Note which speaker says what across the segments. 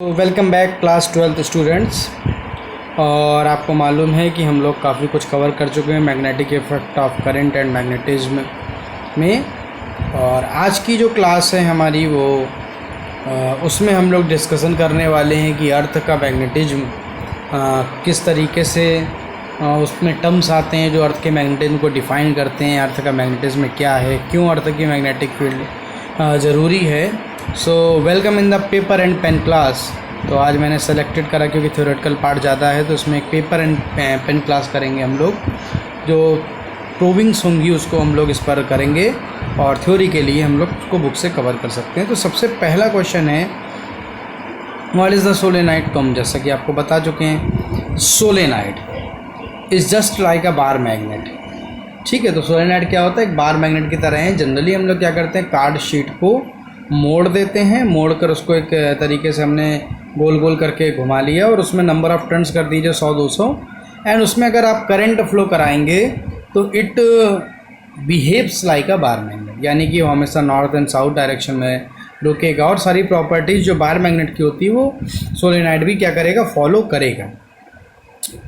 Speaker 1: Welcome back class 12th students. और आपको मालूम है कि हम लोग काफ़ी कुछ कवर कर चुके हैं magnetic effect of current and magnetism में। और आज की जो क्लास है हमारी वो उसमें हम लोग डिस्कशन करने वाले हैं कि अर्थ का मैग्नेटिज्म किस तरीके से उसमें टर्म्स आते हैं जो अर्थ के मैग्नेटिज्म को डिफ़ाइन करते हैं। अर्थ का मैग्नेटिज्म क्या है, क्यों अर्थ की मैग्नेटिक फील्ड ज़रूरी है। So welcome in the paper and pen class. तो आज मैंने सेलेक्टेड करा क्योंकि थ्योरेटिकल पार्ट ज़्यादा है, तो इसमें एक पेपर एंड पेन क्लास करेंगे हम लोग। जो प्रूविंग्स होंगी उसको हम लोग इस पर करेंगे और थ्योरी के लिए हम लोग उसको बुक से कवर कर सकते हैं। तो सबसे पहला क्वेश्चन है व्हाट इज़ द सोलेनाइड। तो हम जैसा कि आपको बता चुके हैं solenoid is just like a bar magnet. ठीक है, तो सोलेनाइड क्या होता है, एक बार मैग्नेट की तरह है। जनरली हम लोग क्या करते हैं, कार्ड शीट को मोड़ देते हैं, मोड़ कर उसको एक तरीके से हमने गोल गोल करके घुमा लिया और उसमें नंबर ऑफ़ टर्न्स कर दीजिए 100-200। एंड उसमें अगर आप करंट फ्लो कराएंगे तो it behaves like a bar magnet, यानी कि वो हमेशा नॉर्थ एंड साउथ डायरेक्शन में रुकेगा और सारी प्रॉपर्टीज़ जो बार मैग्नेट की होती है वो सोलेनाइड भी क्या करेगा, फॉलो करेगा।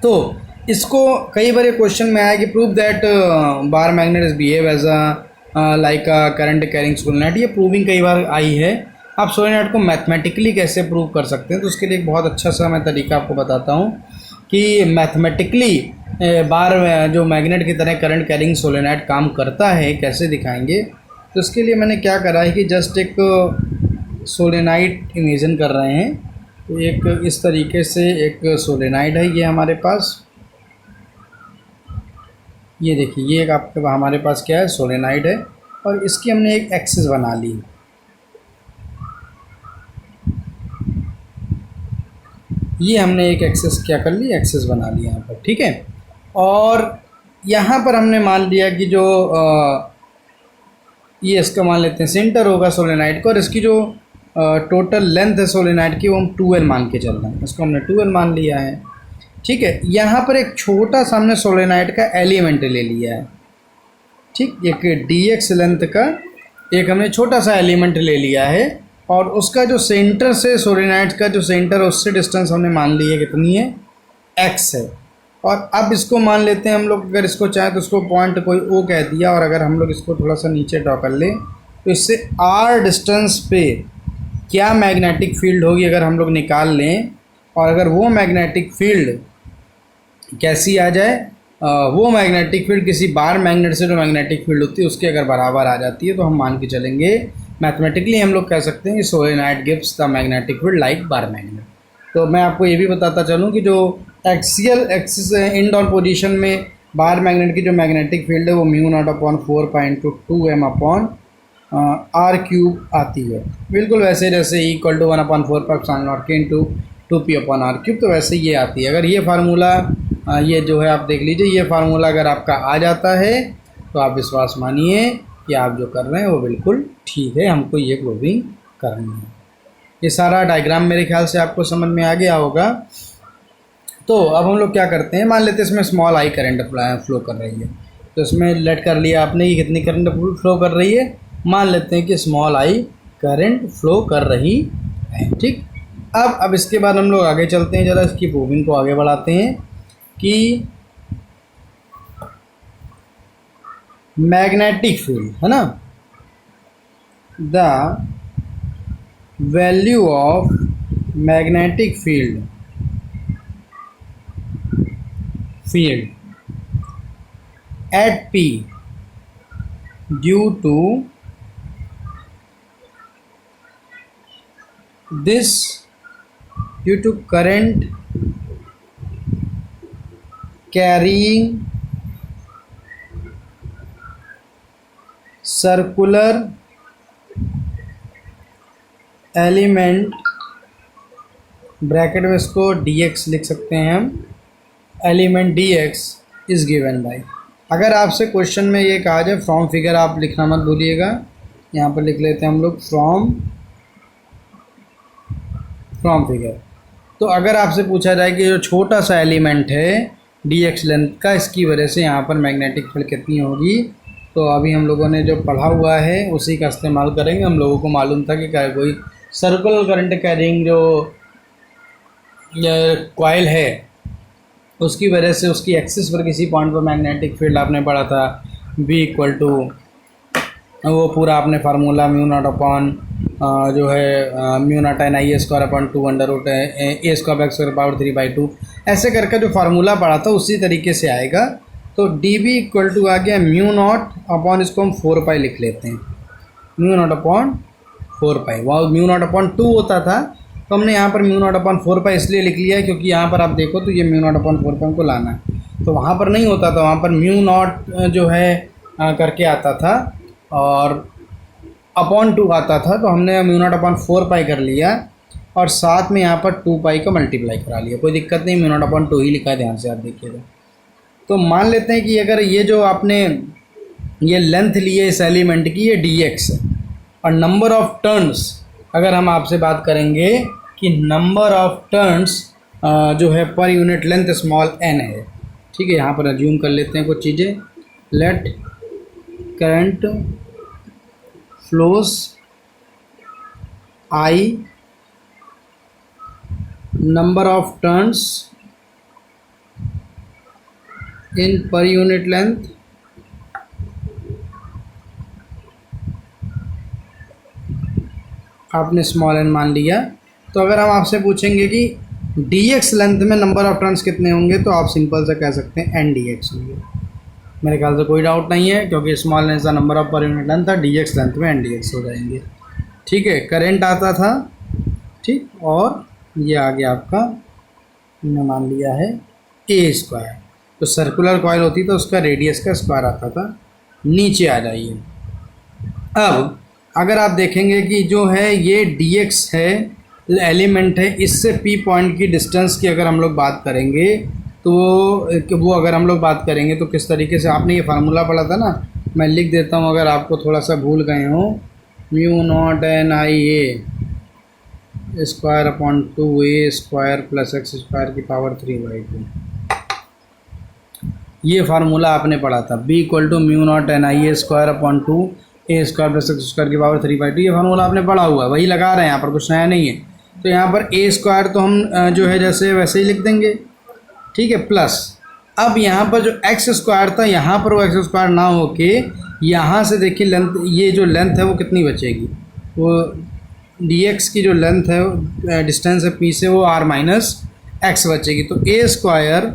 Speaker 1: तो इसको कई बार क्वेश्चन में आया कि prove that bar magnet is behave as a like a current carrying solenoid. ये प्रूविंग कई बार आई है। आप सोलेनाइड को मैथमेटिकली कैसे प्रूव कर सकते हैं, तो उसके लिए एक बहुत अच्छा सा मैं तरीका आपको बताता हूँ कि मैथमेटिकली बार जो मैग्नेट की तरह करंट कैरिंग सोलेनाइड काम करता है, कैसे दिखाएंगे। तो इसके लिए मैंने क्या करा है कि जस्ट एक सोलेनाइड इमेजिन कर रहे हैं। तो एक इस तरीके से एक सोलेनाइड है ये हमारे पास, ये देखिए, ये एक आपके हमारे पास क्या है, सोलेनाइड है। और इसकी हमने एक एक्सिस बना ली। ये हमने एक एक्सिस क्या कर ली, एक्सिस बना ली यहाँ पर। ठीक है, और यहाँ पर हमने मान लिया कि जो ये इसका मान लेते हैं सेंटर होगा सोलेनाइड का, और इसकी जो टोटल लेंथ है सोलेनाइड की वो हम 2L मान के चल रहे हैं। इसको हमने 2L मान लिया है। ठीक है, यहाँ पर एक छोटा सा हमने सोलेनाइड का एलिमेंट ले लिया है। ठीक, एक dx लेंथ का एक हमने छोटा सा एलिमेंट ले लिया है और उसका जो सेंटर से सोलेनाइड का जो सेंटर है उससे डिस्टेंस हमने मान ली है कितनी है, x है। और अब इसको मान लेते हैं हम लोग, अगर इसको चाहें तो उसको पॉइंट कोई O कह दिया, और अगर हम लोग इसको थोड़ा सा नीचे ड्रॉ कर लें तो इससे r डिस्टेंस पे क्या मैग्नेटिक फील्ड होगी अगर हम लोग निकाल लें। और अगर वो मैग्नेटिक फील्ड कैसी आ जाए, वो मैग्नेटिक फील्ड किसी बार मैग्नेट से जो मैग्नेटिक फील्ड होती है उसके अगर बराबर आ जाती है तो हम मान के चलेंगे मैथमेटिकली हम लोग कह सकते हैं कि solenoid gives the magnetic field like bar magnet. तो मैं आपको ये भी बताता चलूँ कि जो axial axis end on position में बार मैग्नेट की जो मैग्नेटिक फील्ड है वो μ0/4π/2m/r³ आती है। बिल्कुल वैसे जैसे = 1/4π/0 2p/r³, तो वैसे ये आती है। अगर ये फार्मूला ये जो है आप देख लीजिए, ये फार्मूला अगर आपका आ जाता है तो आप विश्वास मानिए कि आप जो कर रहे हैं वो बिल्कुल ठीक है, हमको ये प्रूविंग करनी है। ये सारा डायग्राम मेरे ख्याल से आपको समझ में आ गया होगा। तो अब हम लोग क्या करते हैं, मान लेते हैं इसमें स्मॉल आई करंट फ्लो कर रही है। तो इसमें लेट कर लिया आपने कि कितनी करंट फ्लो कर रही है, मान लेते हैं कि स्मॉल आई करंट फ्लो कर रही है। ठीक, अब इसके बाद हम लोग आगे चलते हैं, ज़रा इसकी प्रूविंग को आगे बढ़ाते हैं कि मैग्नेटिक फील्ड है ना, the value of magnetic field at P due to current carrying circular element, bracket में इसको dx लिख सकते हैं हम, element dx is given by. अगर आपसे क्वेश्चन में ये कहा जाए फ्रॉम फिगर, आप लिखना मत भूलिएगा, यहाँ पर लिख लेते हैं हम लोग फ्रॉम फिगर। तो अगर आपसे पूछा जाए कि जो छोटा सा एलिमेंट है dx लेंथ का, इसकी वजह से यहाँ पर मैग्नेटिक फील्ड कितनी होगी, तो अभी हम लोगों ने जो पढ़ा हुआ है उसी का इस्तेमाल करेंगे। हम लोगों को मालूम था कि क्या कोई सर्कुलर करंट कैरिंग जो कॉइल है उसकी वजह से उसकी एक्सिस पर किसी पॉइंट पर मैग्नेटिक फील्ड आपने पढ़ा था V इक्वल टू वो पूरा आपने फार्मूला म्यू नॉट अपॉन जो है mu naught n i A square upon 2 under root a square x square power 3/2 ऐसे करके जो फार्मूला पढ़ा था उसी तरीके से आएगा। तो डी बी इक्वल टू आ गया म्यू नॉट अपॉन, इसको हम 4 लिख लेते हैं, म्यू नॉट अपॉन 4 वहाँ म्यू नॉट अपॉन 2 होता था तो हमने यहाँ पर म्यू नॉट अपॉन 4 इसलिए लिख लिया है क्योंकि यहाँ पर आप देखो तो ये म्यू नॉट अपॉन 4 हमको लाना है। तो वहाँ पर नहीं होता था, वहाँ पर म्यू नॉट जो है करके आता था और अपॉन 2 आता था, तो हमने म्यू नॉट अपॉन 4 कर लिया और साथ में यहाँ पर 2 का मल्टीप्लाई करा लिया। कोई दिक्कत नहीं, म्यू नॉट अपॉन 2 ही लिखा है, ध्यान से आप देखिएगा। तो मान लेते हैं कि अगर ये जो आपने ये लेंथ ली है इस एलिमेंट की, ये dx है और नंबर ऑफ टर्न्स अगर हम आपसे बात करेंगे कि नंबर ऑफ टर्न्स जो है पर यूनिट लेंथ स्मॉल n है, ठीक है। यहाँ पर अज्यूम कर लेते हैं कुछ चीज़ें। Let current flows I number of turns in per unit length आपने स्मॉल n मान लिया। तो अगर हम आपसे पूछेंगे कि dx लेंथ में नंबर ऑफ टर्न्स कितने होंगे तो आप सिंपल से कह सकते हैं n dx होंगे। मेरे ख्याल से कोई डाउट नहीं है क्योंकि स्मॉल एन का नंबर ऑफ पर यूनिट लेंथ था, dx लेंथ में n dx हो जाएंगे, ठीक है। करंट आता था, ठीक, और ये आ गया आपका, हमने मान लिया है a स्क्वायर। तो सर्कुलर कॉइल होती तो उसका रेडियस का स्क्वायर आता था। नीचे आ जाइए। अब अगर आप देखेंगे कि जो है ये dx है एलिमेंट है, इससे p पॉइंट की डिस्टेंस की अगर हम लोग बात करेंगे तो वो अगर हम लोग बात करेंगे तो किस तरीके से, आपने ये फार्मूला पढ़ा था ना, मैं लिख देता हूँ अगर आपको थोड़ा सा भूल गए हो। Mu naught n i A square upon 2a square plus x square की पावर 3/2, ये फार्मूला आपने पढ़ा था। b equal to mu naught n i A square upon 2a square plus x square की पावर 3/2, ये फार्मूला आपने पढ़ा हुआ है, वही लगा रहे हैं, यहाँ पर कुछ नया नहीं है। तो यहाँ पर a स्क्वायर तो हम जो है जैसे वैसे ही लिख देंगे, ठीक है, प्लस अब यहाँ पर जो एक्स स्क्वायर था यहाँ पर वो एक्स स्क्वायर ना होके यहाँ से देखिए लेंथ, ये जो लेंथ है वो कितनी बचेगी, वो dx की जो लेंथ है डिस्टेंस है p से, वो r माइनस एक्स बचेगी। तो a square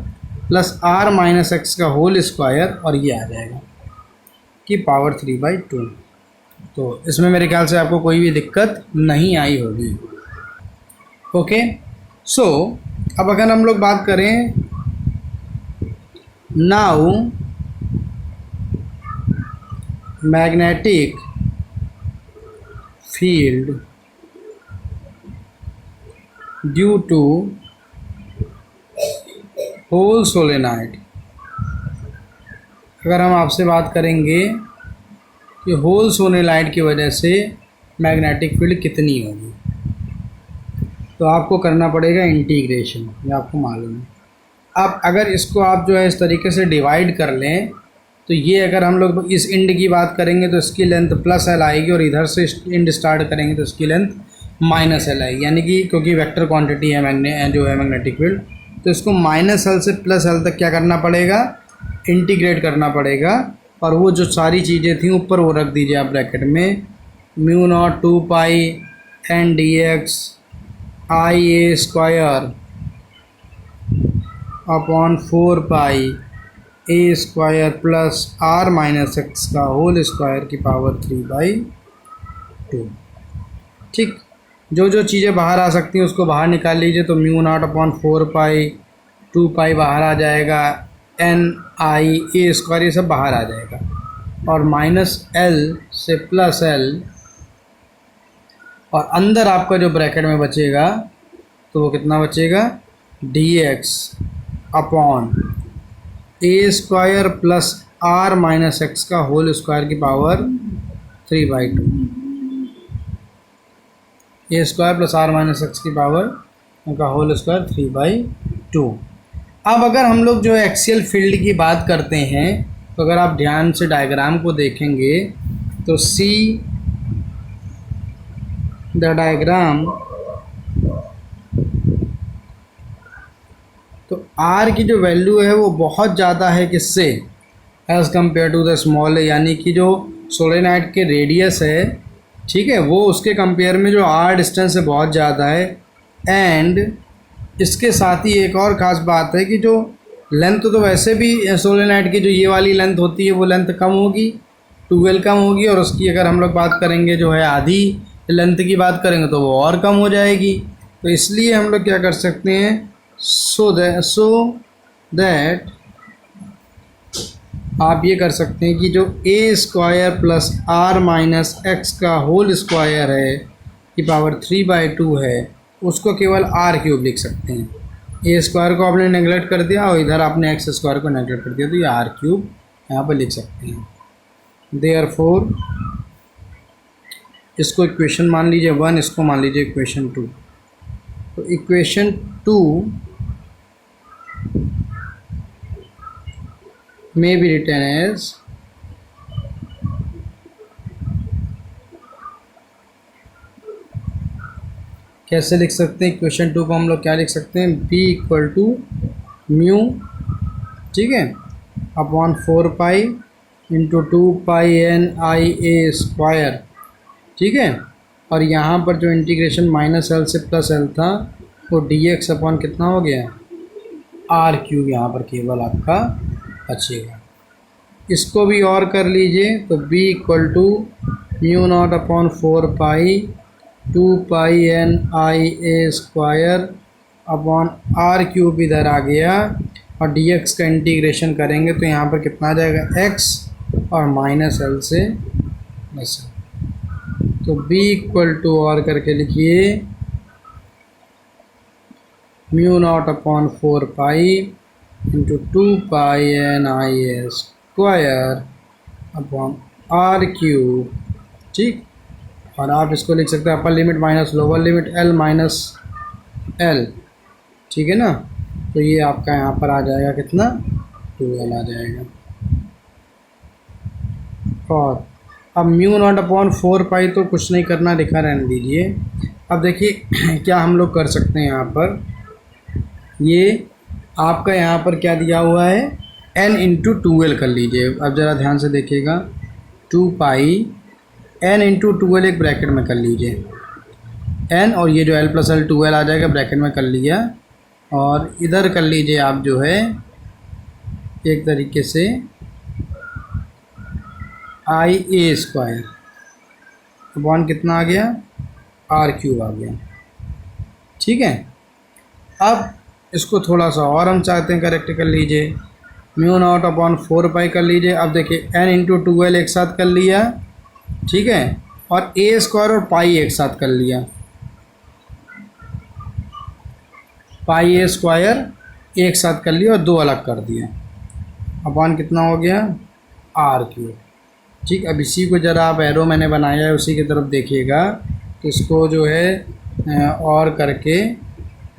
Speaker 1: plus r minus X का होल स्क्वायर और ये आ जाएगा कि पावर 3/2। तो इसमें मेरे ख्याल से आपको कोई भी दिक्कत नहीं आई होगी। ओके, सो अब अगर हम लोग बात करें now magnetic field due to whole solenoid, अगर हम आपसे बात करेंगे कि होल सोलेनाइड की वजह से मैग्नेटिक फील्ड कितनी होगी, तो आपको करना पड़ेगा इंटीग्रेशन, ये आपको मालूम है। अब अगर इसको आप जो है इस तरीके से डिवाइड कर लें तो ये अगर हम लोग इस इंड की बात करेंगे तो इसकी लेंथ प्लस एल आएगी और इधर से इंड स्टार्ट करेंगे तो इसकी लेंथ माइनस एल आएगी, यानी कि क्योंकि वेक्टर क्वांटिटी है जो है मैग्नेटिक फील्ड, तो इसको माइनस एल से प्लस एल तक क्या करना पड़ेगा, इंटीग्रेट करना पड़ेगा। और वो जो सारी चीज़ें थी ऊपर वो रख दीजिए आप ब्रैकेट में, mu nought 2 pi N D X I A square upon 4 pi A square plus r minus X का होल स्क्वायर की पावर 3/2। ठीक, जो जो चीज़ें बाहर आ सकती हैं उसको बाहर निकाल लीजिए। तो म्यू नॉट अपॉन 4 पाई 2 पाई बाहर आ जाएगा, एन आई ए स्क्वायर ये सब बाहर आ जाएगा, और माइनस एल से प्लस एल, और अंदर आपका जो ब्रैकेट में बचेगा तो वो कितना बचेगा, D X upon A square plus r minus X का होल स्क्वायर की power 3/2, A square plus r minus X की पावर का होल स्क्वायर 3/2। अब अगर हम लोग जो एक्सियल फील्ड की बात करते हैं तो अगर आप ध्यान से डायग्राम को देखेंगे तो सी द डायग्राम तो आर की जो वैल्यू है वो बहुत ज़्यादा है किससे, as compare to the small, यानी कि जो सोलेनाइड के रेडियस है, ठीक है, वो उसके कंपेयर में जो आर डिस्टेंस है बहुत ज़्यादा है। एंड इसके साथ ही एक और ख़ास बात है कि जो लेंथ तो वैसे भी सोलेनाइड की जो ये वाली लेंथ होती है वो लेंथ कम होगी, 12 कम होगी, और उसकी अगर हम लोग बात करेंगे जो है आधी लेंथ की बात करेंगे तो वो और कम हो जाएगी। तो इसलिए हम लोग क्या कर सकते हैं, सो दैट आप ये कर सकते हैं कि जो A square plus R minus X का होल स्क्वायर है की पावर 3/2 है, उसको केवल आर क्यूब लिख सकते हैं। ए स्क्वायर को आपने नेगलेक्ट कर दिया और इधर आपने एक्स स्क्वायर को नेगलेक्ट कर दिया, तो ये आर क्यूब यहाँ पर लिख सकते हैं। देयरफॉर इसको इक्वेशन मान लीजिए 1, इसको मान लीजिए इक्वेशन 2। तो equation 2 may be written as कैसे लिख सकते हैं इक्वेशन 2 को, हम लोग क्या लिख सकते हैं, b इक्वल टू म्यू, ठीक है, अपॉन 4 इंटू 2 स्क्वायर, ठीक है, और यहाँ पर जो इंटीग्रेशन -l से +l था वो dx अपॉन कितना हो गया, आर क्यूब यहाँ पर केवल आपका बचेगा। इसको भी और कर लीजिए, तो b equal to mu not upon 4 2 square upon are cube इधर आ गया, और dx का इंटीग्रेशन करेंगे तो यहाँ पर कितना आ जाएगा, x और -l से बस। तो b इक्वल टू और करके लिखिए mu not upon 4 into 2 square upon are cube, ठीक। और आप इसको लिख सकते हैं upper limit minus lower limit l minus l, ठीक है ना। तो ये आपका यहाँ पर आ जाएगा कितना, 2l आ जाएगा। और अब म्यू नॉट अपॉन 4 तो कुछ नहीं करना, लिखा रहने दीजिए। अब देखिए क्या हम लोग कर सकते हैं, यहाँ पर ये आपका यहाँ पर क्या दिया हुआ है, n इंटू 2l कर लीजिए। अब ज़रा ध्यान से देखिएगा, 2 n इंटू 2l एक ब्रैकेट में कर लीजिए n, और ये जो l प्लस l 2l आ जाएगा ब्रैकेट में कर लिया, और इधर कर लीजिए आप जो है एक तरीके से IA स्क्वायर अपॉन कितना आ गया, आर क्यूब आ गया, ठीक है। अब इसको थोड़ा सा और हम चाहते हैं करेक्ट कर लीजिए, म्यू नॉट अपॉन 4 कर लीजिए। अब देखिए n इंटू 2l एक साथ कर लिया, ठीक है, और a स्क्वायर और पाई एक साथ कर लिया, पाई a स्क्वायर एक साथ कर लिया और 2 अलग कर दिया, अपॉन कितना हो गया, आर क्यूब, ठीक। अब इसी को ज़रा आप एरो मैंने बनाया है उसी की तरफ देखिएगा, तो इसको जो है और करके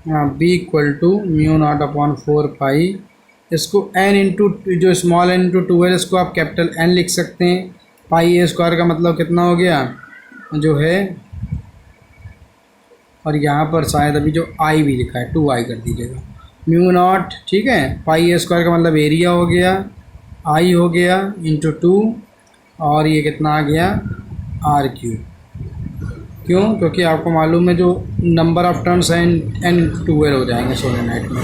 Speaker 1: b equal to mu not upon 4 इसको n इंटू जो स्मॉल n इंटू 2l इसको आप कैपिटल N लिख सकते हैं। पाई a स्क्वायर का मतलब कितना हो गया जो है, और यहाँ पर शायद अभी जो i भी लिखा है 2i कर दीजिएगा, म्यू नॉट, ठीक है, पाई a स्क्वायर का मतलब एरिया हो गया, i हो गया इंटू 2, और ये कितना आ गया, आर क्यूब। क्यों, क्योंकि आपको मालूम है जो नंबर ऑफ टर्न्स हैं n 2l हो जाएंगे सोलेनाइड में,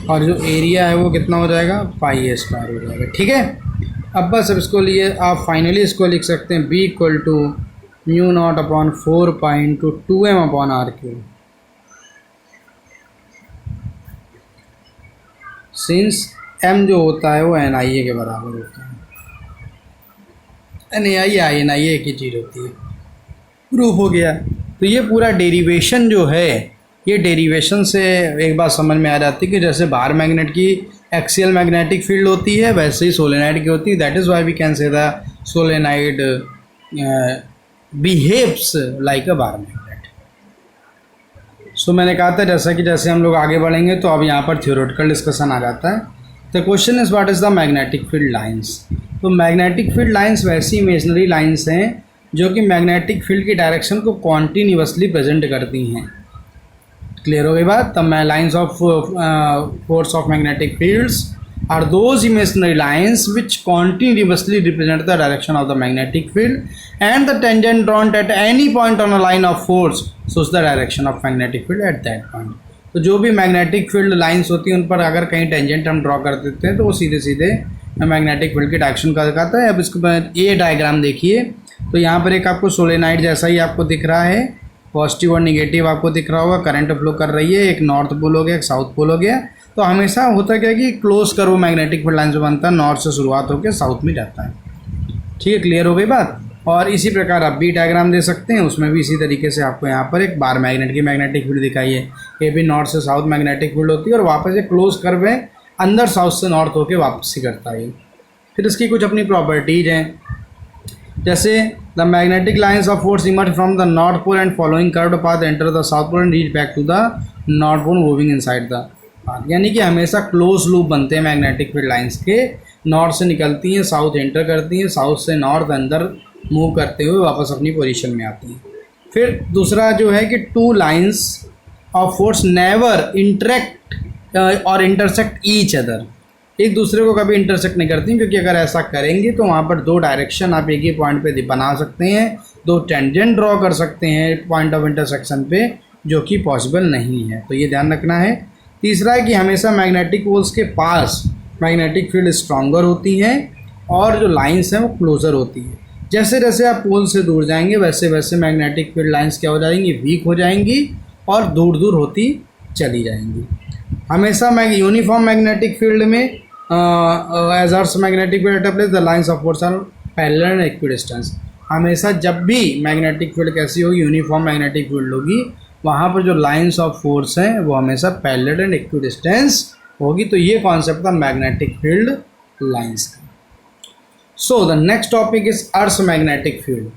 Speaker 1: और जो एरिया है वो कितना हो जाएगा, पाई a स्क्वायर हो जाएगा, ठीक है। अब बस अब इसको लिए आप फाइनली इसको लिख सकते हैं b equal to mu not upon 4 into 2m upon are cube, since m जो होता है वो NiA के बराबर होता है, NiA NiA एक ही चीज़ होती है, प्रूफ हो गया। तो ये पूरा डेरिवेशन जो है, ये डेरिवेशन से एक बात समझ में आ जाती है कि जैसे बाहर मैग्नेट की एक्सियल मैग्नेटिक फील्ड होती है वैसे ही सोलेनाइड की होती है। That is why we can say the solenoid behaves like a bar magnet. So मैंने कहा था जैसा कि जैसे हम लोग आगे बढ़ेंगे तो अब यहाँ पर थ्योरेटिकल डिस्कशन आ जाता है। The question is what is the magnetic field lines. तो मैग्नेटिक फील्ड लाइंस वैसी इमेजनरी लाइंस हैं जो कि मैग्नेटिक फील्ड की डायरेक्शन को कॉन्टीन्यूअसली प्रेजेंट करती हैं। क्लियर हो गई बात। The lines of force of magnetic fields are those imaginary lines which continuously represent the direction of the magnetic field and the tangent drawn at any point on a line of force shows the direction of magnetic field at that point। तो जो भी magnetic field lines होती हैं उन पर अगर कहीं tangent हम ड्रॉ कर देते हैं तो वो सीधे सीधे मैग्नेटिक फील्ड की डायरेक्शन का दिखाता है। अब इसके बाद ये डायग्राम देखिए, तो यहाँ पर एक आपको सोलेनाइड जैसा ही आपको दिख रहा है, पॉजिटिव और निगेटिव आपको दिख रहा होगा, करंट फ्लो कर रही है, एक नॉर्थ पोल हो गया, एक साउथ पोल हो गया। तो हमेशा होता क्या है कि close curve magnetic field line जो बनता है नॉर्थ से शुरुआत होकर साउथ में जाता है। ठीक है, क्लियर हो गई बात। और इसी प्रकार आप भी डायग्राम दे सकते हैं, उसमें भी इसी तरीके से आपको यहाँ पर एक बार मैग्नेट की मैग्नेटिक फील्ड दिखाई है, ये भी नॉर्थ से साउथ मैग्नेटिक फील्ड होती है और वापस एक क्लोज कर्व है अंदर साउथ से नॉर्थ होकर वापसी करता है। फिर इसकी कुछ अपनी प्रॉपर्टीज हैं, जैसे the magnetic lines of force emerge from the north pole and following curved path enter the south pole and reach back to the north pole moving inside the path. यानी कि हमेशा क्लोज लूप बनते हैं magnetic field lines के, नॉर्थ से निकलती हैं, साउथ एंटर करती हैं, साउथ से नॉर्थ अंदर मूव करते हुए वापस अपनी पोजीशन में आती हैं। फिर दूसरा जो है कि two lines of force never interact और इंटरसेक्ट ईच अदर, एक दूसरे को कभी इंटरसेक्ट नहीं करती, क्योंकि अगर ऐसा करेंगे तो वहाँ पर दो डायरेक्शन आप एक ही पॉइंट पे बना सकते हैं, दो टेंजेंट ड्रॉ कर सकते हैं पॉइंट ऑफ इंटरसेक्शन पे, जो कि पॉसिबल नहीं है। तो ये ध्यान रखना है। तीसरा है कि हमेशा मैग्नेटिक पोल्स के पास मैग्नेटिक फील्ड स्ट्रॉन्गर होती हैं और जो लाइंस हैं वो क्लोज़र होती है। जैसे जैसे आप पोल से दूर जाएंगे वैसे वैसे मैग्नेटिक फील्ड लाइंस क्या हो जाएंगी, वीक हो जाएंगी और दूर दूर होती चली जाएंगी। हमेशा यूनिफॉर्म मैग्नेटिक फील्ड में as earth magnetic field place the lines of force are parallel and equidistance. हमेशा जब भी मैग्नेटिक फील्ड कैसी होगी, यूनिफॉर्म मैग्नेटिक फील्ड होगी, वहाँ पर जो लाइंस ऑफ फोर्स हैं वो हमेशा पैरेलल एंड इक्विडिस्टेंस होगी। तो ये कॉन्सेप्ट था मैग्नेटिक फील्ड लाइंस का। So the next topic is earth magnetic field.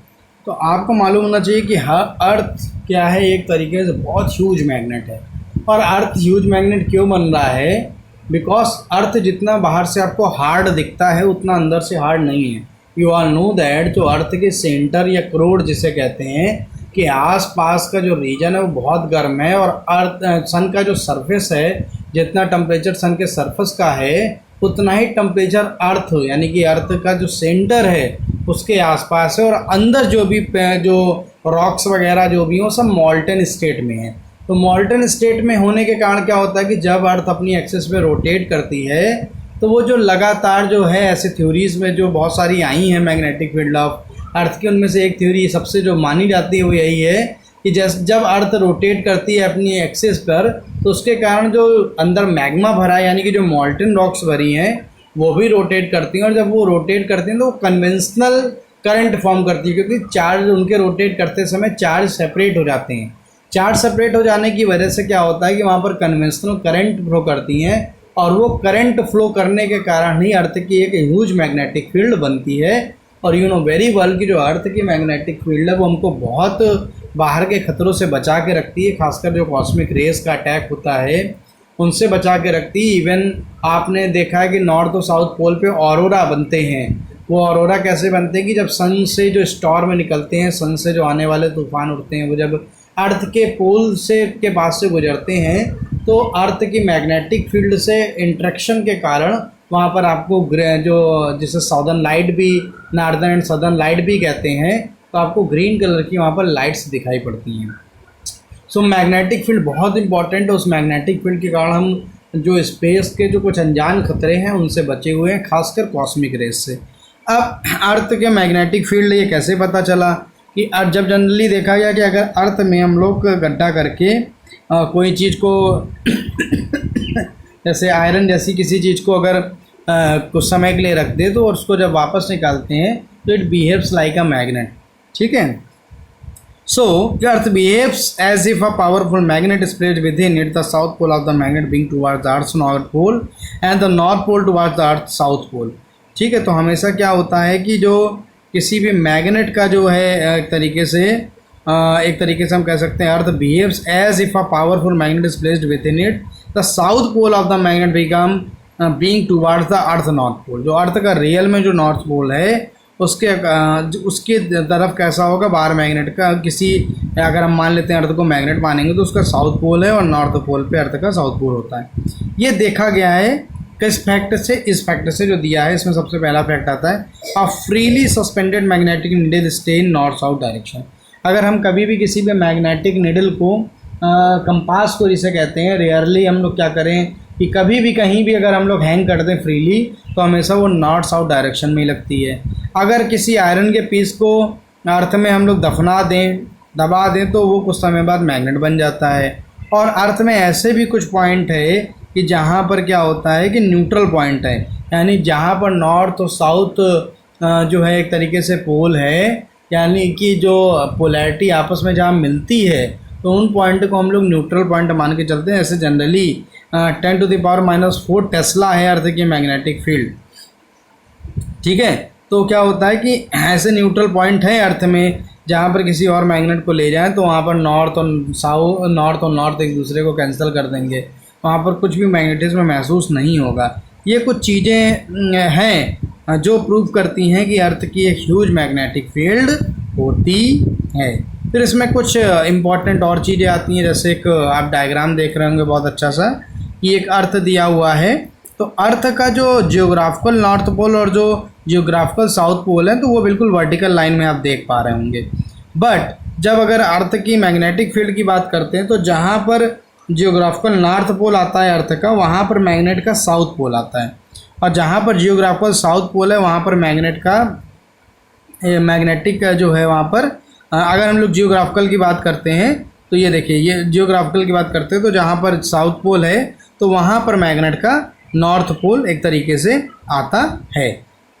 Speaker 1: तो आपको मालूम होना चाहिए कि अर्थ क्या है, एक तरीके से बहुत ह्यूज मैग्नेट है। और अर्थ ह्यूज मैग्नेट क्यों बन रहा है? बिकॉज अर्थ जितना बाहर से आपको हार्ड दिखता है उतना अंदर से हार्ड नहीं है। यू ऑल नो दैट जो अर्थ के सेंटर या क्रोड जिसे कहते हैं कि आसपास का जो रीजन है वो बहुत गर्म है, और अर्थ सन का जो सरफेस है, जितना टेम्परेचर सन के सरफेस का है उतना ही टेम्परेचर अर्थ यानी कि अर्थ का जो सेंटर है उसके आसपास है। और अंदर जो भी जो रॉक्स वगैरह जो भी हो सब मॉल्टन स्टेट में है। तो मॉल्टन स्टेट में होने के कारण क्या होता है कि जब अर्थ अपनी एक्सिस पे रोटेट करती है तो वो जो लगातार जो है, ऐसे थ्योरीज में जो बहुत सारी आई हैं मैग्नेटिक फील्ड ऑफ अर्थ की, उनमें से एक थ्योरी सबसे जो मानी जाती है वो यही है कि जब अर्थ रोटेट करती है अपनी एक्सिस पर तो उसके कारण जो अंदर मैग्मा भरा है यानी कि जो मॉल्टन रॉक्स भरी हैं वो भी रोटेट करती हैं। और जब वो रोटेट करती हैं तो वो कन्वेंशनल करंट फॉर्म करती है, क्योंकि चार्ज उनके रोटेट करते समय चार्ज सेपरेट हो जाते हैं। चार्ज सेपरेट हो जाने की वजह से क्या होता है कि वहाँ पर कन्वेंशनल करंट फ्लो करती हैं, और वो करंट फ्लो करने के कारण ही अर्थ की एक ह्यूज मैग्नेटिक फील्ड बनती है। और यू नो वेरी वेल कि जो अर्थ की मैग्नेटिक फील्ड है वो हमको बहुत बाहर के खतरों से बचा के रखती है, खासकर जो कॉस्मिक रेस का अटैक होता है उनसे बचा के रखती है। इवन आपने देखा है कि नॉर्थ और साउथ पोल पे ऑरोरा बनते हैं। वो ऑरोरा कैसे बनते हैं कि जब सन से जो स्टॉर्म निकलते हैं, सन से जो आने वाले तूफान उठते हैं, वो जब अर्थ के पोल से के पास से गुजरते हैं तो अर्थ की मैग्नेटिक फील्ड से इंट्रैक्शन के कारण वहाँ पर आपको जो जिसे साउदर्न लाइट भी, नॉर्दर्न एंड सदर्न लाइट भी कहते हैं, तो आपको ग्रीन कलर की वहाँ पर लाइट्स दिखाई पड़ती हैं। सो मैग्नेटिक फील्ड बहुत इंपॉर्टेंट है। उस मैग्नेटिक फील्ड के कारण हम जो स्पेस के जो कुछ अनजान खतरे हैं उनसे बचे हुए हैं, खासकर कॉस्मिक रेस से। अब अर्थ के मैग्नेटिक फील्ड ये कैसे पता चला कि जब जनरली देखा गया कि अगर अर्थ में हम लोग गड्ढा करके कोई चीज़ को जैसे आयरन जैसी किसी चीज़ को अगर कुछ समय के लिए रख दे तो उसको जब वापस निकालते हैं तो it behaves like a magnet. ठीक है, so earth behaves as if a powerful magnet is placed within it, the south pole of the magnet being towards the earth north pole and the north pole towards the earth south pole. ठीक है, तो हमेशा क्या होता है कि जो किसी भी मैग्नेट का जो है एक तरीके से हम कह सकते हैं earth behaves as if a powerful magnet is placed within it, the south pole of the magnet become being towards the earth north pole. जो अर्थ का रियल में जो नॉर्थ पोल है उसके तरफ कैसा होगा बार मैग्नेट का। किसी अगर हम मान लेते हैं अर्थ को मैग्नेट मानेंगे तो उसका साउथ पोल है और नॉर्थ पोल पे अर्थ का साउथ पोल होता है। ये देखा गया है किस फैक्ट से, इस फैक्ट से जो दिया है इसमें सबसे पहला फैक्ट आता है a freely suspended magnetic needle stay in north south direction. अगर हम कभी भी किसी भी मैग्नेटिक निडल को कंपास को जिसे कहते हैं, रेयरली हम लोग क्या करें कि कभी भी कहीं भी अगर हम लोग हैंग कर दें फ्रीली तो हमेशा वो नॉर्थ साउथ डायरेक्शन में ही लगती है। अगर किसी आयरन के पीस को अर्थ में हम लोग दबा दें तो वो कुछ समय बाद मैग्नेट बन जाता है। और अर्थ में ऐसे भी कुछ पॉइंट है कि जहाँ पर क्या होता है कि न्यूट्रल पॉइंट है, यानी जहाँ पर नॉर्थ और साउथ जो है एक तरीके से पोल है, यानी कि जो पोलैरिटी आपस में जहाँ मिलती है तो उन पॉइंट को हम लोग न्यूट्रल पॉइंट मान के चलते हैं। ऐसे जनरली 10⁻⁴ टेस्ला है अर्थ की मैग्नेटिक फील्ड, ठीक है। तो क्या होता है कि ऐसे न्यूट्रल पॉइंट है अर्थ में जहाँ पर किसी और मैग्नेट को ले जाएं तो वहाँ पर नॉर्थ और नॉर्थ एक दूसरे को कैंसिल कर देंगे, वहाँ पर कुछ भी मैग्नेटिज्म महसूस नहीं होगा। ये कुछ चीज़ें हैं जो प्रूव करती हैं कि अर्थ की एक ह्यूज मैग्नेटिक फील्ड होती है। फिर इसमें कुछ इम्पॉर्टेंट और चीज़ें आती हैं, जैसे एक आप डायग्राम देख रहे होंगे बहुत अच्छा सा, कि एक अर्थ दिया हुआ है तो अर्थ का जो जियोग्राफिकल नॉर्थ पोल और जो जियोग्राफिकल साउथ पोल है तो वो बिल्कुल वर्टिकल लाइन में आप देख पा रहे होंगे। बट जब अगर अर्थ की मैग्नेटिक फील्ड की बात करते हैं तो जहाँ पर जियोग्राफिकल नॉर्थ पोल आता है अर्थ का, वहाँ पर मैग्नेट का साउथ पोल आता है, और जहाँ पर जियोग्राफिकल साउथ पोल है वहाँ पर मैग्नेटिक जो है वहाँ पर अगर हम लोग जियोग्राफिकल की बात करते हैं तो ये देखिए, ये जियोग्राफिकल की बात करते हैं तो जहाँ पर साउथ पोल है तो वहाँ पर मैग्नेट का नॉर्थ पोल एक तरीके से आता है,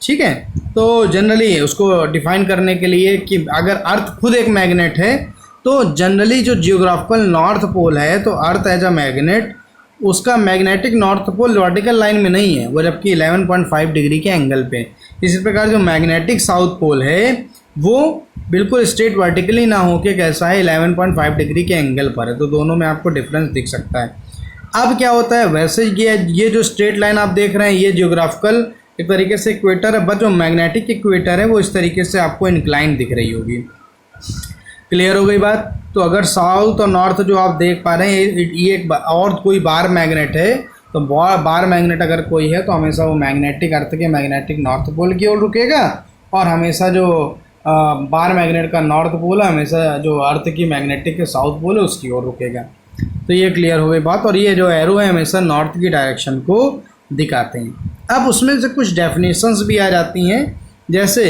Speaker 1: ठीक है। तो जनरली उसको डिफाइन करने के लिए कि अगर अर्थ खुद एक मैग्नेट है तो जनरली जो जियोग्राफिकल नॉर्थ पोल है तो अर्थ एज अ मैग्नेट, उसका magnetic north pole vertical line में नहीं है, वो जबकि 11.5 डिग्री के एंगल पे। इसी प्रकार जो मैग्नेटिक साउथ पोल है वो बिल्कुल स्ट्रेट वर्टिकली ना होके कैसा है 11.5 डिग्री के एंगल पर है, तो दोनों में आपको डिफरेंस दिख सकता है। अब क्या होता है, वैसे ये जो स्ट्रेट लाइन आप देख रहे हैं ये जियोग्राफिकल एक तरीके से इक्वेटर है, बट जो मैग्नेटिक इक्वेटर है वो इस तरीके से आपको इंक्लाइन दिख रही होगी। क्लियर हो गई बात। तो अगर साउथ और नॉर्थ जो आप देख पा रहे हैं ये एक और कोई बार मैग्नेट है, तो बार मैग्नेट अगर कोई है तो हमेशा वो मैग्नेटिक अर्थ के मैग्नेटिक नॉर्थ पोल की ओर रुकेगा, और हमेशा जो बार मैग्नेट का नॉर्थ पोल है हमेशा जो अर्थ की मैग्नेटिक के साउथ पोल है उसकी ओर रुकेगा। तो ये क्लियर हो गई बात। और ये जो एरो है हमेशा नॉर्थ की डायरेक्शन को दिखाते हैं। अब उसमें से कुछ डेफिनेशंस भी आ जाती हैं, जैसे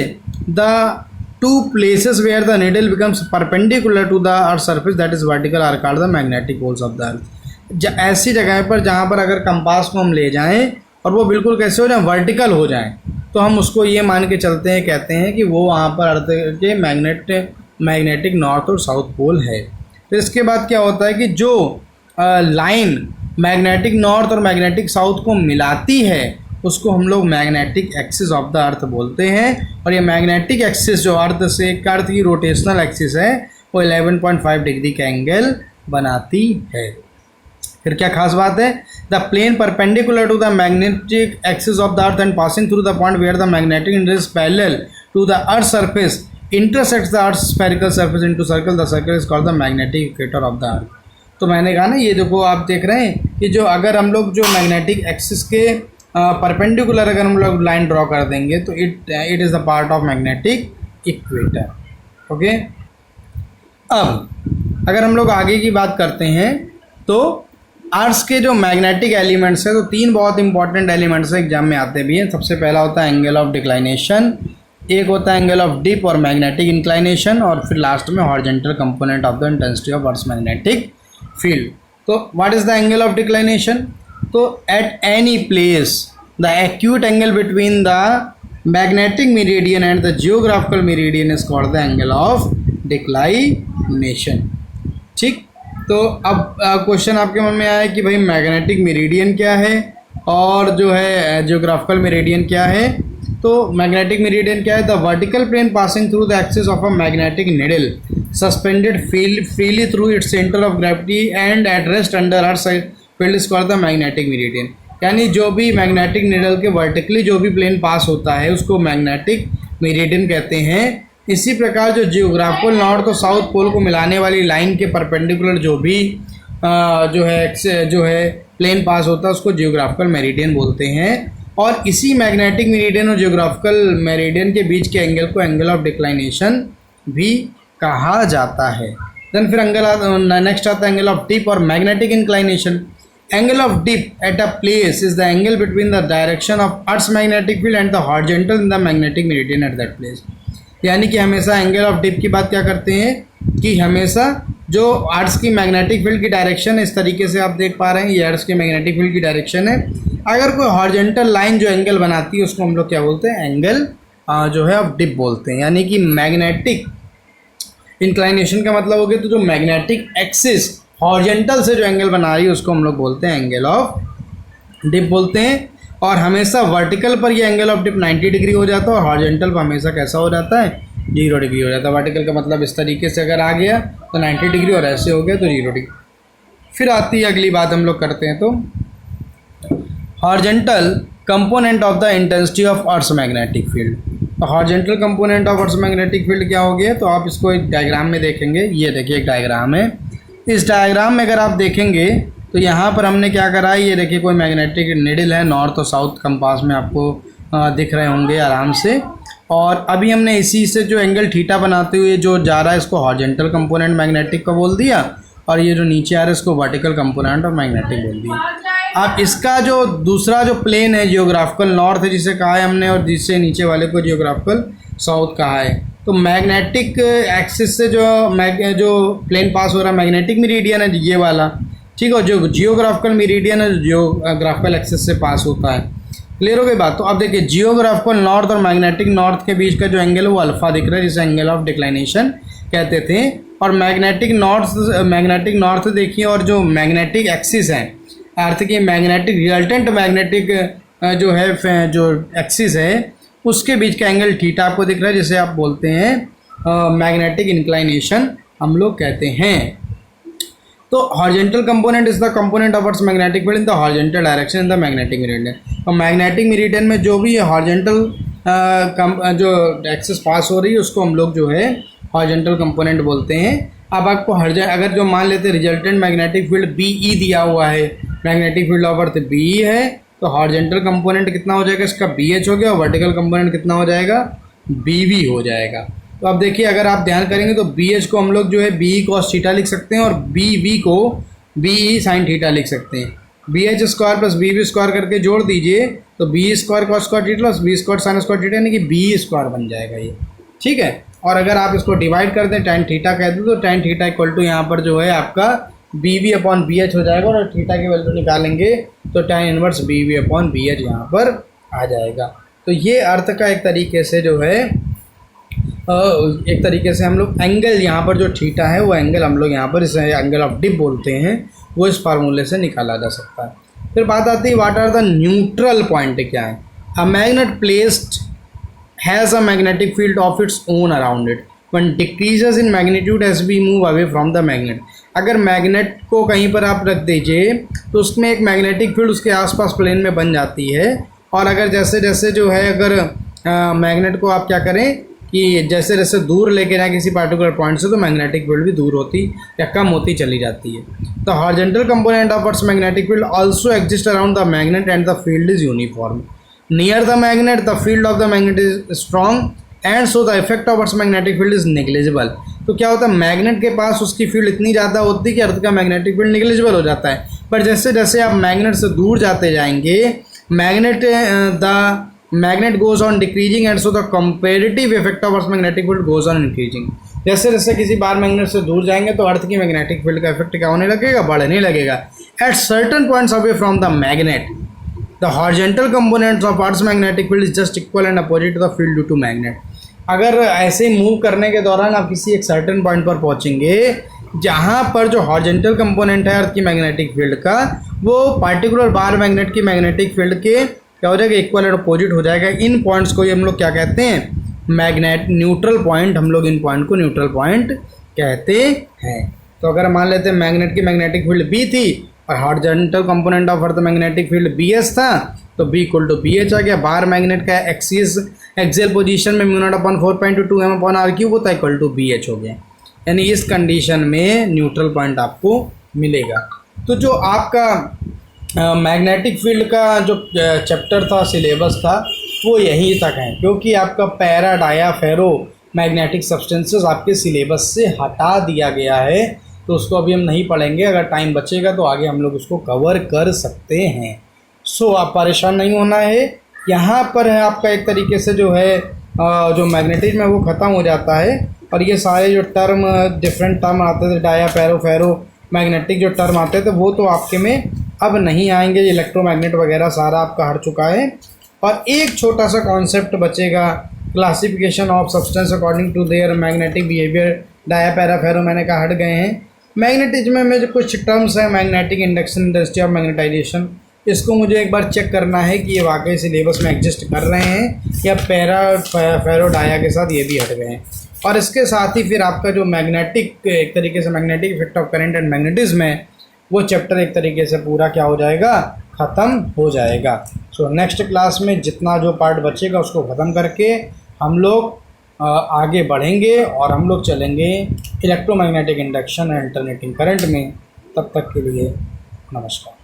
Speaker 1: the two places where the needle becomes perpendicular to the earth surface that is vertical are called the magnetic poles of the earth. ऐसी जगह पर जहाँ पर अगर कंपास को हम ले जाएं और वो बिल्कुल कैसे हो जाए, वर्टिकल हो जाएं, तो हम उसको ये मान के चलते हैं, कहते हैं कि वो वहाँ पर अर्थ के मैग्नेटिक नॉर्थ और साउथ पोल है। फिर इसके बाद क्या होता है कि जो लाइन मैग्नेटिक नॉर्थ और मैग्नेटिक साउथ को मिलाती है उसको हम लोग मैग्नेटिक एक्सिस ऑफ द अर्थ बोलते हैं। और ये मैग्नेटिक एक्सिस जो अर्थ से अर्थ की रोटेशनल एक्सिस है वो 11.5 डिग्री का एंगल बनाती है। फिर क्या खास बात है, the plane perpendicular to the magnetic axis of the earth and passing through the point where the magnetic needle is parallel to the earth surface intersects the Earth's spherical surface into circle. The circle is called the magnetic equator of the Earth. तो मैंने कहा ना, ये देखो आप देख रहे हैं कि जो अगर हम लोग जो मैग्नेटिक एक्सिस के परपेंडिकुलर अगर हम लोग लाइन ड्रॉ कर देंगे तो it is the part of magnetic equator. Okay, अब अगर हम लोग आगे की बात करते हैं तो अर्थ के जो मैग्नेटिक एलिमेंट्स हैं तो तीन बहुत इंपॉर्टेंट एलिमेंट्स एग्जाम में आते भी हैं। सबसे पहला होता है एंगल ऑफ डिक्लाइनेशन, एक होता है एंगल ऑफ डिप और मैग्नेटिक इंक्लाइनेशन, और फिर लास्ट में horizontal component of the intensity of earth magnetic field. तो what is the angle of declination? तो at any place the acute angle between the magnetic meridian and the geographical meridian is called the angle of declination. ठीक, तो अब question आपके मन में आया कि भाई मैग्नेटिक मेरिडियन क्या है और जो है जियोग्राफिकल मेरिडियन क्या है। तो मैग्नेटिक मेरिडियन क्या है? The vertical plane passing through the axis of a magnetic needle suspended freely through its centre of gravity and at rest under earth field is called the magnetic meridian. यानी जो भी magnetic needle के vertically जो भी plane पास होता है उसको magnetic meridian कहते हैं। इसी प्रकार जो जियोग्राफिकल नॉर्थ और साउथ पोल को मिलाने वाली लाइन के परपेंडिकुलर जो भी जो है प्लेन पास होता है उसको जियोग्राफिकल मेरिडियन बोलते हैं। और इसी मैग्नेटिक मेरिडियन और जियोग्राफिकल मेरिडियन के बीच के एंगल को एंगल ऑफ डिक्लाइनेशन भी कहा जाता है। देन फिर नेक्स्ट आता है एंगल ऑफ डिप और magnetic inclination. Angle of dip at a place is the angle between the direction of earth magnetic field and the horizontal in the magnetic meridian at that place. यानी कि हमेशा angle of dip की बात क्या करते हैं कि हमेशा जो अर्थ की मैग्नेटिक फील्ड की डायरेक्शन है, इस तरीके से आप देख पा रहे हैं ये अर्थ की मैग्नेटिक फील्ड की डायरेक्शन है। अगर कोई हॉरिजॉन्टल लाइन जो एंगल बनाती है उसको हम लोग क्या बोलते हैं, एंगल जो है ऑफ डिप बोलते हैं। यानी कि मैग्नेटिक इंक्लाइनेशन का मतलब हो गया तो जो मैग्नेटिक एक्सिस हॉरिजॉन्टल से जो एंगल बना रही है उसको हम लोग बोलते हैं एंगल ऑफ डिप बोलते हैं। और हमेशा वर्टिकल पर ये एंगल ऑफ डिप 90 डिग्री हो जाता है और हॉरिजॉन्टल पर हमेशा कैसा हो जाता है, 0 डिग्री हो जाता है। वर्टिकल का मतलब इस तरीके से अगर आ गया तो 90 डिग्री और ऐसे हो गया तो 0 डिग्री। फिर आती है अगली बात हम लोग करते हैं तो horizontal component of the intensity of earth magnetic field. तो horizontal component of earth magnetic field क्या हो गया, तो आप इसको एक डायग्राम में देखेंगे। ये देखिए एक डायग्राम है। इस डायग्राम में अगर आप देखेंगे तो यहाँ पर हमने क्या करा है, ये देखिए कोई मैग्नेटिक निडल है, नॉर्थ और साउथ कंपास में आपको दिख रहे होंगे आराम से। और अभी हमने इसी से जो एंगल थीटा बनाते हुए जो जा रहा है इसको हॉरिजॉन्टल कंपोनेंट मैग्नेटिक का बोल दिया और ये जो नीचे आ रहा है इसको वर्टिकल कंपोनेंट ऑफ मैग्नेटिक बोल दिया। अब इसका जो दूसरा जो प्लेन है जियोग्राफिकल नॉर्थ है जिसे कहा है हमने, और जिससे नीचे वाले को जियोग्राफिकल साउथ कहा है। तो मैग्नेटिक एक्सिस से जो प्लेन पास हो रहा है मैग्नेटिक मेरिडियन है ये वाला, ठीक है। जो जियोग्राफिकल मेरिडियन है जियोग्राफिकल एक्सिस से पास होता है। क्लियर हो गई बात। तो अब देखिए जियोग्राफिकल नॉर्थ और मैग्नेटिक नॉर्थ के बीच का जो एंगल है वो अल्फा दिख रहा है जिसे एंगल ऑफ डिक्लाइनेशन कहते थे। और मैग्नेटिक नॉर्थ देखिए और जो मैग्नेटिक एक्सिस है अर्थ की मैग्नेटिक रिजल्टेंट मैग्नेटिक जो एक्सिस है उसके बीच का एंगल थीटा आपको दिख रहा है जिसे आप बोलते हैं मैग्नेटिक इंक्लाइनेशन हम लोग कहते हैं। तो horizontal component is the component of earth magnetic field in the horizontal direction in the magnetic meridian. और मैग्नेटिक मेरिडियन में जो भी हॉरिजॉन्टल जो एक्सिस पास हो रही है उसको हम लोग जो है हॉरिजॉन्टल कंपोनेंट बोलते हैं। अब आपको अगर जो मान लेते हैं रिजल्टेंट मैग्नेटिक फील्ड BE दिया हुआ है, magnetic field of earth BE है, तो हॉरिजॉन्टल कंपोनेंट कितना हो जाएगा इसका BH हो गया और वर्टिकल कंपोनेंट कितना हो जाएगा BV हो जाएगा। तो अब देखिए अगर आप ध्यान करेंगे तो BH को हम लोग जो है BE cos थीटा लिख सकते हैं और BV को BE sin थीटा लिख सकते हैं। BH square plus BV square करके जोड़ दीजिए तो BE square cos square theta plus B square sin square theta यानी कि BE स्क्वायर बन जाएगा ये, ठीक है। और अगर आप इसको डिवाइड कर दें tan थीटा कह दें तो tan थीटा इक्वल टू यहाँ पर जो है आपका BV अपॉन BH हो जाएगा और थीटा की वैल्यू निकालेंगे तो tan inverse BV upon BH यहाँ पर आ जाएगा। तो ये अर्थ का एक तरीके से जो है हम लोग एंगल यहाँ पर जो थीटा है वो एंगल हम लोग यहाँ पर इसे एंगल ऑफ डिप बोलते हैं, वो इस फार्मूले से निकाला जा सकता है। फिर बात आती है what are the neutral point क्या है। A magnet placed has a magnetic field of its own around it when decreases in magnitude as we move away from the magnet. अगर मैग्नेट को कहीं पर आप रख दीजिए तो उसमें एक मैग्नेटिक फील्ड उसके आसपास प्लेन में बन जाती है। और अगर जैसे जैसे जो है अगर मैग्नेट को आप क्या करें कि जैसे जैसे दूर लेके जाए किसी पार्टिकुलर पॉइंट से तो मैग्नेटिक फील्ड भी दूर होती या कम होती चली जाती है। The horizontal component of earth magnetic field also exist around the magnet and the field is uniform. Near the magnet the field of the magnet is strong and so the effect of earth magnetic field is negligible. तो क्या होता है magnet के पास उसकी field इतनी ज़्यादा होती है कि अर्थ का मैग्नेटिक फील्ड नेग्लिजिबल हो जाता है। पर जैसे जैसे आप मैग्नेट से दूर जाते जाएंगे magnet goes on decreasing and so the comparative effect of earth's magnetic field goes on increasing। जैसे जैसे किसी बार मैग्नेट से दूर जाएंगे तो अर्थ की मैग्नेटिक फील्ड का इफेक्ट क्या होने लगेगा, बढ़ने लगेगा। At certain points away from the magnet the horizontal components of earth's magnetic field is just equal and opposite to the field due to magnet. अगर ऐसे मूव करने के दौरान आप किसी एक सर्टन पॉइंट पर पहुंचेंगे जहां पर जो हॉरिजॉन्टल कंपोनेंट है अर्थ की मैग्नेटिक फील्ड का वो पार्टिकुलर बार मैग्नेट की मैग्नेटिक फील्ड के क्या हो जाएगा, इक्वल एंड अपोजिट हो जाएगा। इन पॉइंट्स को हम लोग क्या कहते हैं, मैग्नेट न्यूट्रल पॉइंट। हम लोग इन पॉइंट को न्यूट्रल पॉइंट कहते हैं। तो अगर मान लेते हैं मैग्नेट की मैग्नेटिक फील्ड B थी और horizontal component of earth magnetic field B S था, तो B equal to B H आ गया। बाहर मैग्नेट का एक्सियल पोजीशन में mu not upon 4.22 M upon are cube होता है, इक्वल टू बी एच हो गया। यानी इस कंडीशन में न्यूट्रल पॉइंट आपको मिलेगा। तो जो आपका मैग्नेटिक फील्ड का जो चैप्टर था, सिलेबस था, वो यहीं तक है, क्योंकि आपका पैरा डाया फेरो मैग्नेटिक सब्सटेंसेस आपके सिलेबस से हटा दिया गया है, तो उसको अभी हम नहीं पढ़ेंगे। अगर टाइम बचेगा तो आगे हम लोग उसको कवर कर सकते हैं। सो आप परेशान नहीं होना है। यहाँ पर है आपका एक तरीके से जो है जो मैग्नेटिज्म है वो ख़त्म हो जाता है, और ये सारे जो टर्म डिफरेंट टर्म आते थे, डाया पैरो फेरो मैग्नेटिक जो टर्म आते थे, वो तो आपके में अब नहीं आएंगे। इलेक्ट्रोमैग्नेट वगैरह सारा आपका हट चुका है। और एक छोटा सा कॉन्सेप्ट बचेगा, classification of substance according to their magnetic behaviour. Dia para ferro मैंने कहा हट गए हैं। मैग्नेटिज्म में जो कुछ टर्म्स हैं, magnetic induction, industry of magnetization, इसको मुझे एक बार चेक करना है कि ये वाकई सिलेबस में एग्जिस्ट कर रहे हैं या पैरा फेरो डाया के साथ ये भी हट गए हैं। और इसके साथ ही फिर आपका जो मैग्नेटिक, एक तरीके से magnetic effect of current and magnetism है, वो चैप्टर एक तरीके से पूरा क्या हो जाएगा, ख़त्म हो जाएगा। सो नेक्स्ट क्लास में जितना जो पार्ट बचेगा उसको ख़त्म करके हम लोग आगे बढ़ेंगे और हम लोग चलेंगे electromagnetic induction and alternating current में। तब तक के लिए नमस्कार।